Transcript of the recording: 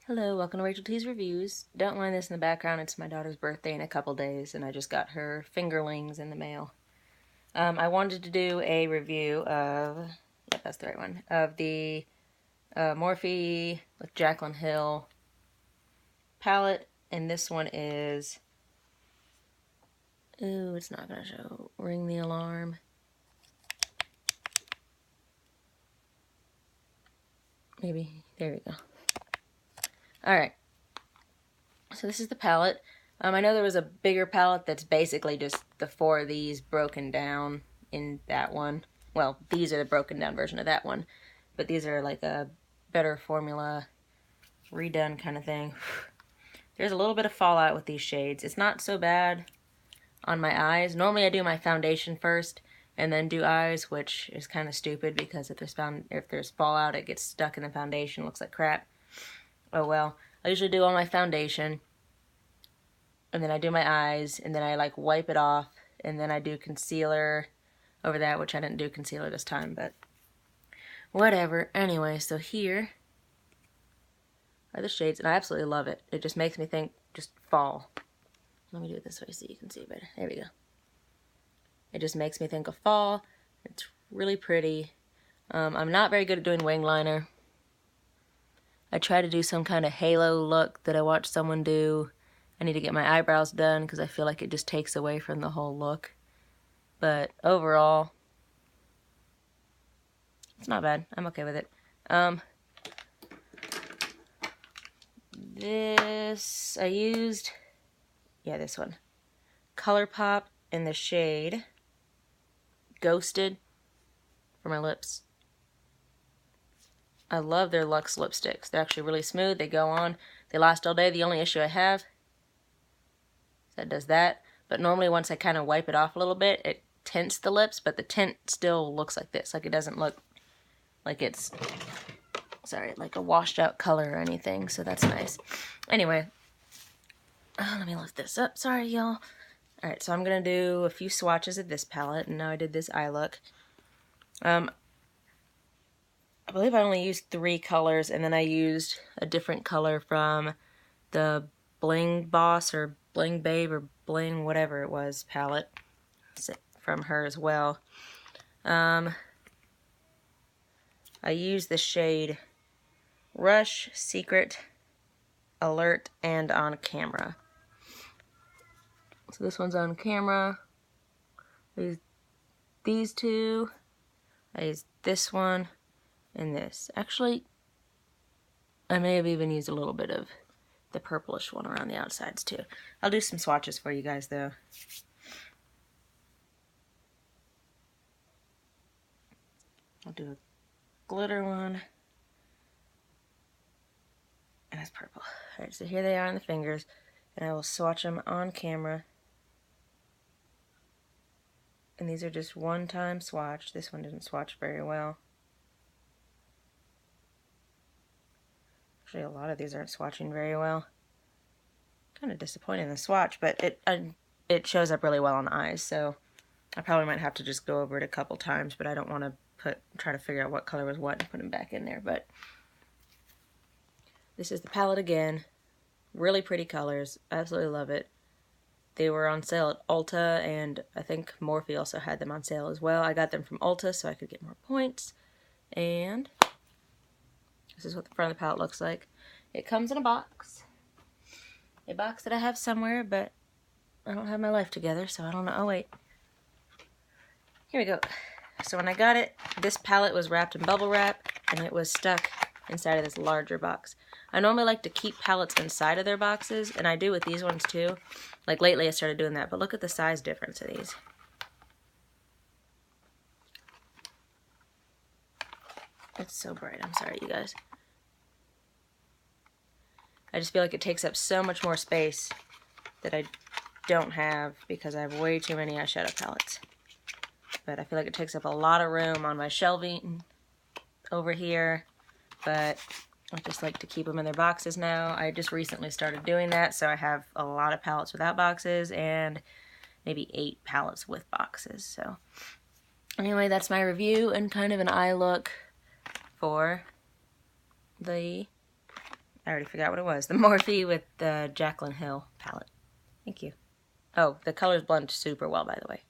Hello, welcome to Rachel T's Reviews. Don't mind this in the background, it's my daughter's birthday in a couple days, and I just got her fingerlings in the mail. I wanted to do a review of, yeah, that's the right one, of the Morphe with Jaclyn Hill palette, and this one is, ooh, it's not going to show, ring the alarm. Maybe, there we go. Alright, so this is the palette. I know there was a bigger palette that's basically just the four of these broken down in that one. Well, these are the broken down version of that one, but these are like a better formula, redone kind of thing. There's a little bit of fallout with these shades. It's not so bad on my eyes. Normally I do my foundation first and then do eyes, which is kind of stupid because if there's fallout, it gets stuck in the foundation, looks like crap. Oh well. I usually do all my foundation, and then I do my eyes, and then I like wipe it off, and then I do concealer over that, which I didn't do concealer this time, but whatever. Anyway, so here are the shades, and I absolutely love it. It just makes me think just fall. Let me do it this way so you can see better. There we go. It just makes me think of fall. It's really pretty. I'm not very good at doing wing liner. I try to do some kind of halo look that I watched someone do. I need to get my eyebrows done because I feel like it just takes away from the whole look. But overall, it's not bad. I'm okay with it. This, I used, yeah, this one. ColourPop in the shade Ghosted for my lips. I love their Luxe lipsticks. They're actually really smooth. They go on. They last all day. The only issue I have is that it does that. But normally once I kind of wipe it off a little bit, it tints the lips, but the tint still looks like this. Like it doesn't look like it's, sorry, like a washed out color or anything. So that's nice. Anyway, let me lift this up. Sorry, y'all. Alright, so I'm going to do a few swatches of this palette. And now I did this eye look. I believe I only used 3 colors, and then I used a different color from the Bling Boss or Bling Babe or Bling whatever it was palette from her as well. I used the shade Rush, Secret, Alert, and On Camera. So this one's on camera. I used these two. I used this one. And this. Actually, I may have even used a little bit of the purplish one around the outsides too. I'll do some swatches for you guys though. I'll do a glitter one. And it's purple. Alright, so here they are on the fingers. And I will swatch them on camera. And these are just one-time swatch. This one didn't swatch very well. Actually, a lot of these aren't swatching very well. Kind of disappointed in the swatch, but it shows up really well on the eyes, so I probably might have to just go over it a couple times, but I don't want to try to figure out what color was what and put them back in there. But this is the palette again. Really pretty colors. Absolutely love it. They were on sale at Ulta, and I think Morphe also had them on sale as well. I got them from Ulta so I could get more points, and this is what the front of the palette looks like. It comes in a box. A box that I have somewhere, but I don't have my life together, so I don't know. Oh, wait. Here we go. So when I got it, this palette was wrapped in bubble wrap, and it was stuck inside of this larger box. I normally like to keep palettes inside of their boxes, and I do with these ones too. Like lately I started doing that, but look at the size difference of these. It's so bright. I'm sorry, you guys. I just feel like it takes up so much more space that I don't have because I have way too many eyeshadow palettes. But I feel like it takes up a lot of room on my shelving over here. But I just like to keep them in their boxes now. I just recently started doing that, so I have a lot of palettes without boxes and maybe 8 palettes with boxes. So anyway, that's my review and kind of an eye look for the I already forgot what it was. The Morphe with the Jaclyn Hill palette. Thank you. Oh, the colors blend super well, by the way.